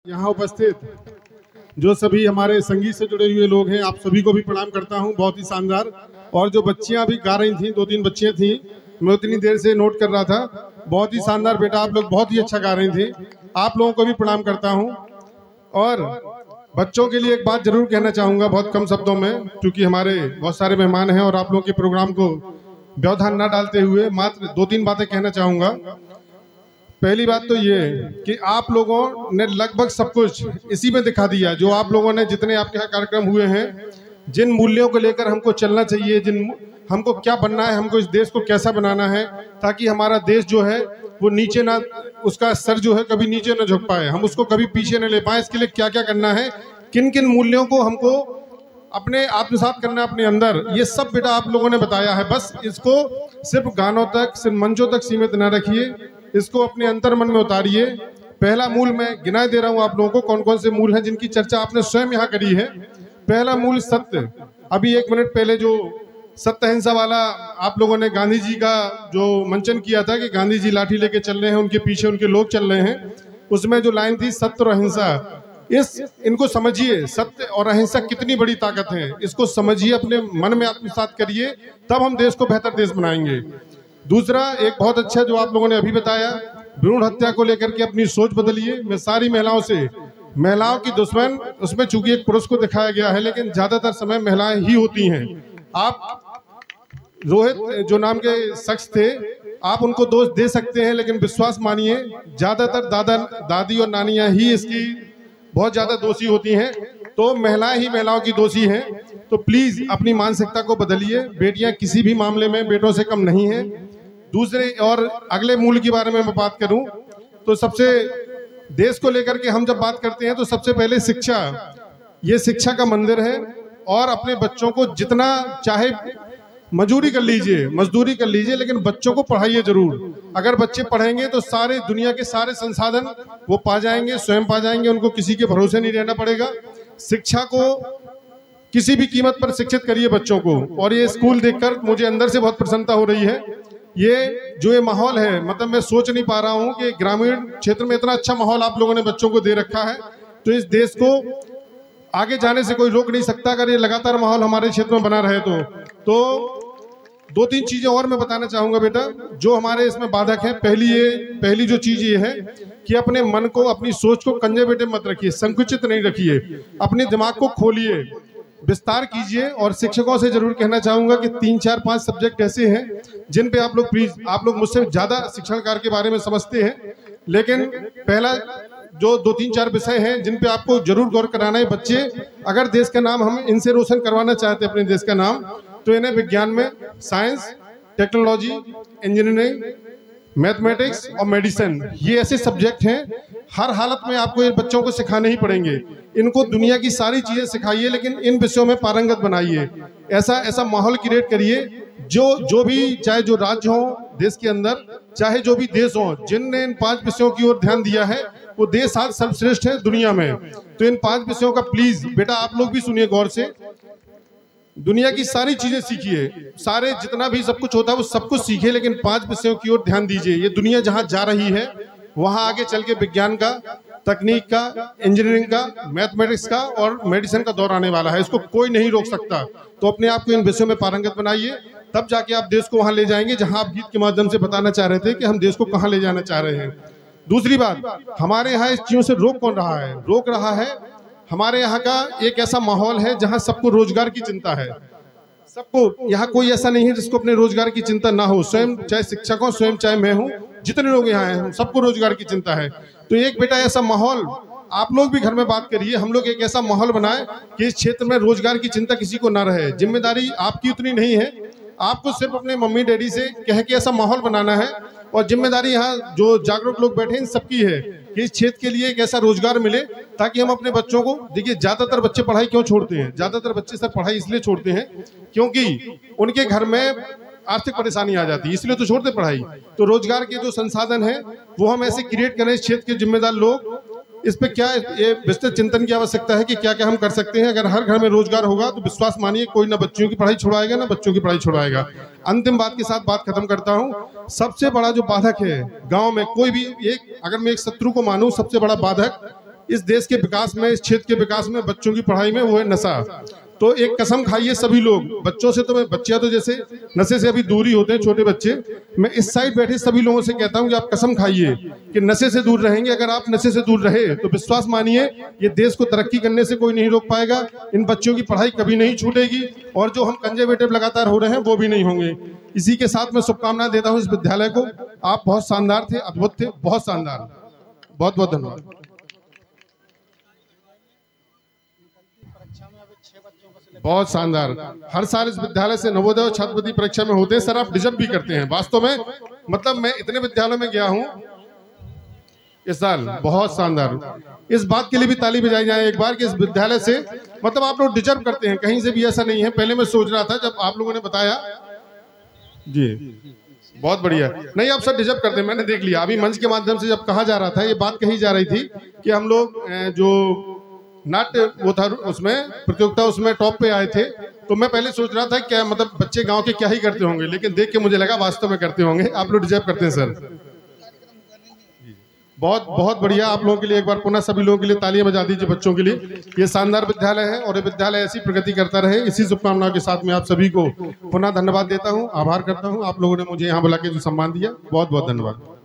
यहाँ उपस्थित जो सभी हमारे संगीत से जुड़े हुए लोग हैं, आप सभी को भी प्रणाम करता हूँ। बहुत ही शानदार। और जो बच्चियाँ भी गा रही थी, 2-3 बच्चियाँ थी, मैं उतनी देर से नोट कर रहा था। बहुत ही शानदार बेटा, आप लोग बहुत ही अच्छा गा रही थी। आप लोगों को भी प्रणाम करता हूँ। और बच्चों के लिए एक बात जरूर कहना चाहूँगा, बहुत कम शब्दों में, क्योंकि हमारे बहुत सारे मेहमान हैं और आप लोगों के प्रोग्राम को व्यवधान न डालते हुए मात्र 2-3 बातें कहना चाहूँगा। पहली बात तो ये कि आप लोगों ने लगभग सब कुछ इसी में दिखा दिया। जो आप लोगों ने जितने आपके यहाँ कार्यक्रम हुए हैं, जिन मूल्यों को लेकर हमको चलना चाहिए, जिन हमको क्या बनना है, हमको इस देश को कैसा बनाना है ताकि हमारा देश जो है वो नीचे ना, उसका सर जो है कभी नीचे ना झुक पाए, हम उसको कभी पीछे न ले पाए, इसके लिए क्या क्या करना है, किन किन मूल्यों को हमको अपने आत्मसात करना अपने अंदर, ये सब बेटा आप लोगों ने बताया है। बस इसको सिर्फ गानों तक, सिर्फ मंचों तक सीमित न रखिए, इसको अपने अंतर मन में उतारिए। पहला मूल मैं गिनाए दे रहा हूँ आप लोगों को, कौन कौन से मूल हैं जिनकी चर्चा आपने स्वयं यहाँ करी है। पहला मूल सत्य। अभी 1 मिनट पहले जो सत्य अहिंसा वाला आप लोगों ने गांधी जी का जो मंचन किया था कि गांधी जी लाठी लेके चल रहे हैं, उनके पीछे उनके लोग चल रहे हैं, उसमें जो लाइन थी सत्य और अहिंसा, इनको समझिए। सत्य और अहिंसा कितनी बड़ी ताकत है, इसको समझिए, अपने मन में आत्मसात करिए, तब हम देश को बेहतर देश बनाएंगे। दूसरा, एक बहुत अच्छा जो आप लोगों ने अभी बताया, भ्रूण हत्या को लेकर के अपनी सोच बदलिए। मैं सारी महिलाओं से, महिलाओं की दुश्मन उसमें चूंकि एक पुरुष को दिखाया गया है, लेकिन ज्यादातर समय महिलाएं ही होती हैं। आप रोहित जो नाम के शख्स थे, आप उनको दोष दे सकते हैं, लेकिन विश्वास मानिए ज्यादातर दादा दादी और नानियां ही इसकी बहुत ज्यादा दोषी होती हैं। तो महिलाएं ही महिलाओं की दोषी हैं। तो प्लीज अपनी मानसिकता को बदलिए। बेटियां किसी भी मामले में बेटों से कम नहीं है। दूसरे और अगले मूल के बारे में मैं बात करूं तो सबसे, देश को लेकर के हम जब बात करते हैं तो सबसे पहले शिक्षा, ये शिक्षा का मंदिर है। और अपने बच्चों को जितना चाहे मजदूरी कर लीजिए, लेकिन बच्चों को पढ़ाइए जरूर। अगर बच्चे पढ़ेंगे तो सारे दुनिया के सारे संसाधन वो पा जाएंगे, स्वयं पा जाएंगे, उनको किसी के भरोसे नहीं रहना पड़ेगा। शिक्षा को किसी भी कीमत पर शिक्षित करिए बच्चों को। और ये स्कूल देखकर मुझे अंदर से बहुत प्रसन्नता हो रही है। ये माहौल है, मतलब मैं सोच नहीं पा रहा हूँ कि ग्रामीण क्षेत्र में इतना अच्छा माहौल आप लोगों ने बच्चों को दे रखा है। तो इस देश को आगे जाने से कोई रोक नहीं सकता, अगर ये लगातार माहौल हमारे क्षेत्र में बना रहे तो 2-3 चीजें और मैं बताना चाहूंगा बेटा, जो हमारे इसमें बाधक है। पहली जो चीज ये है कि अपने मन को, अपनी सोच को कंजर्वेटिव मत रखिए, संकुचित नहीं रखिए, अपने दिमाग को खोलिए, विस्तार कीजिए। और शिक्षकों से जरूर कहना चाहूंगा कि 3-4-5 सब्जेक्ट ऐसे हैं जिन पे आप लोग मुझसे ज्यादा शिक्षण कार्य के बारे में समझते हैं, लेकिन पहला जो 2-3-4 विषय हैं जिन पे आपको जरूर गौर कराना है। बच्चे अगर देश का नाम हम इनसे रोशन करवाना चाहते हैं, अपने देश का नाम, तो इन्हें विज्ञान में साइंस, टेक्नोलॉजी, इंजीनियरिंग, मैथमेटिक्स और मेडिसिन, ये ऐसे सब्जेक्ट हैं हर हालत में आपको ये बच्चों को सिखाने ही पड़ेंगे। इनको दुनिया की सारी चीजें सिखाइए, लेकिन इन विषयों में पारंगत बनाइए। ऐसा माहौल क्रिएट करिए जो भी, चाहे जो राज्य हो देश के अंदर, चाहे जो भी देश हो, जिनने इन 5 विषयों की ओर ध्यान दिया है वो देश आज सर्वश्रेष्ठ है दुनिया में। तो इन 5 विषयों का प्लीज बेटा आप लोग भी सुनिए गौर से। दुनिया की सारी चीजें सीखिए, सारे जितना भी सब कुछ होता है वो सब कुछ सीखिए, लेकिन 5 विषयों की ओर ध्यान दीजिए। ये दुनिया जहां जा रही है वहां आगे चल के विज्ञान का, तकनीक का, इंजीनियरिंग का, मैथमेटिक्स का और मेडिसिन का दौर आने वाला है। इसको कोई नहीं रोक सकता। तो अपने आप को इन विषयों में पारंगत बनाइए, तब जाके आप देश को वहां ले जाएंगे जहां आप गीत के माध्यम से बताना चाह रहे थे कि हम देश को कहां ले जाना चाह रहे हैं। दूसरी बात, हमारे यहाँ इस चीजों से रोक कौन रहा है? रोक रहा है हमारे यहाँ का एक ऐसा माहौल है जहां सबको रोजगार की चिंता है। सबको, यहाँ कोई ऐसा नहीं है जिसको अपने रोजगार की चिंता ना हो। स्वयं चाहे शिक्षक हो, स्वयं चाहे मैं हूँ, जितने लोग यहाँ हैं, सबको रोजगार की चिंता है। तो एक बेटा ऐसा माहौल आप लोग भी घर में बात करिए, हम लोग एक ऐसा माहौल बनाए कि इस क्षेत्र में रोजगार की चिंता किसी को ना रहे। जिम्मेदारी आपकी उतनी नहीं है, आपको सिर्फ अपने मम्मी डैडी से कह के ऐसा माहौल बनाना है। और जिम्मेदारी यहाँ जो जागरूक लोग बैठे हैं इन सबकी है कि इस क्षेत्र के लिए एक ऐसा रोजगार मिले ताकि हम अपने बच्चों को, देखिए ज्यादातर बच्चे पढ़ाई क्यों छोड़ते हैं? ज्यादातर बच्चे सर पढ़ाई इसलिए छोड़ते हैं क्योंकि उनके घर में आर्थिक परेशानी आ जाती है, इसलिए तो छोड़ते पढ़ाई। तो रोजगार के जो संसाधन है वो हम ऐसे क्रिएट करें, इस क्षेत्र के जिम्मेदार लोग, इस पे क्या ये विस्तृत चिंतन की आवश्यकता है कि क्या क्या हम कर सकते हैं। अगर हर घर में रोजगार होगा तो विश्वास मानिए कोई ना बच्चों की पढ़ाई छुड़ाएगा ना बच्चों की पढ़ाई छुड़ाएगा। अंतिम बात के साथ बात खत्म करता हूँ। सबसे बड़ा जो बाधक है गांव में, कोई भी एक, अगर मैं एक शत्रु को मानूं, सबसे बड़ा बाधक इस देश के विकास में, इस क्षेत्र के विकास में, बच्चों की पढ़ाई में, वो है नशा। तो एक कसम खाइए सभी लोग, बच्चों से तो मैं, बच्चे तो जैसे नशे से अभी दूर ही होते हैं, छोटे बच्चे, मैं इस साइड बैठे सभी लोगों से कहता हूं कि आप कसम खाइए कि नशे से दूर रहेंगे। अगर आप नशे से दूर रहे तो विश्वास मानिए ये देश को तरक्की करने से कोई नहीं रोक पाएगा। इन बच्चों की पढ़ाई कभी नहीं छूटेगी और जो हम कंजर्वेटिव लगातार हो रहे हैं वो भी नहीं होंगे। इसी के साथ मैं शुभकामनाएं देता हूं इस विद्यालय को। आप बहुत शानदार थे, अद्भुत थे, बहुत शानदार। बहुत बहुत धन्यवाद। बहुत शानदार। हर साल इस विद्यालय से नवोदय और छात्रवृत्ति परीक्षा में होते हैं सर, आप डिजर्व भी करते हैं वास्तव में। मतलब मैं इतने विद्यालयों में गया हूं इस साल, बहुत शानदार। इस बात के लिए भी ताली बजाई जाए एक बार कि इस विद्यालय से, मतलब आप लोग डिजर्व करते हैं, कहीं से भी ऐसा नहीं है। पहले मैं सोच रहा था जब आप लोगों ने बताया जी, बहुत बढ़िया। नहीं, आप सब डिजर्व करते हैं, मैंने देख लिया। अभी मंच के माध्यम से जब कहा जा रहा था, ये बात कही जा रही थी कि हम लोग जो नाट्य वो था उसमें प्रतियोगिता, उसमें टॉप पे आए थे, तो मैं पहले सोच रहा था क्या मतलब बच्चे गांव के क्या ही करते होंगे, लेकिन देख के मुझे लगा वास्तव में करते होंगे। आप लोग डिजर्व करते हैं सर। बहुत बहुत बढ़िया। आप लोगों के लिए एक बार पुनः सभी लोगों के लिए तालियां बजा दीजिए बच्चों के लिए। ये शानदार विद्यालय है और ये विद्यालय ऐसी प्रगति करता रहे। इसी शुभकामनाओं के साथ में आप सभी को पुनः धन्यवाद देता हूं, आभार करता हूं। आप लोगों ने मुझे यहाँ बुला के जो सम्मान दिया, बहुत बहुत धन्यवाद।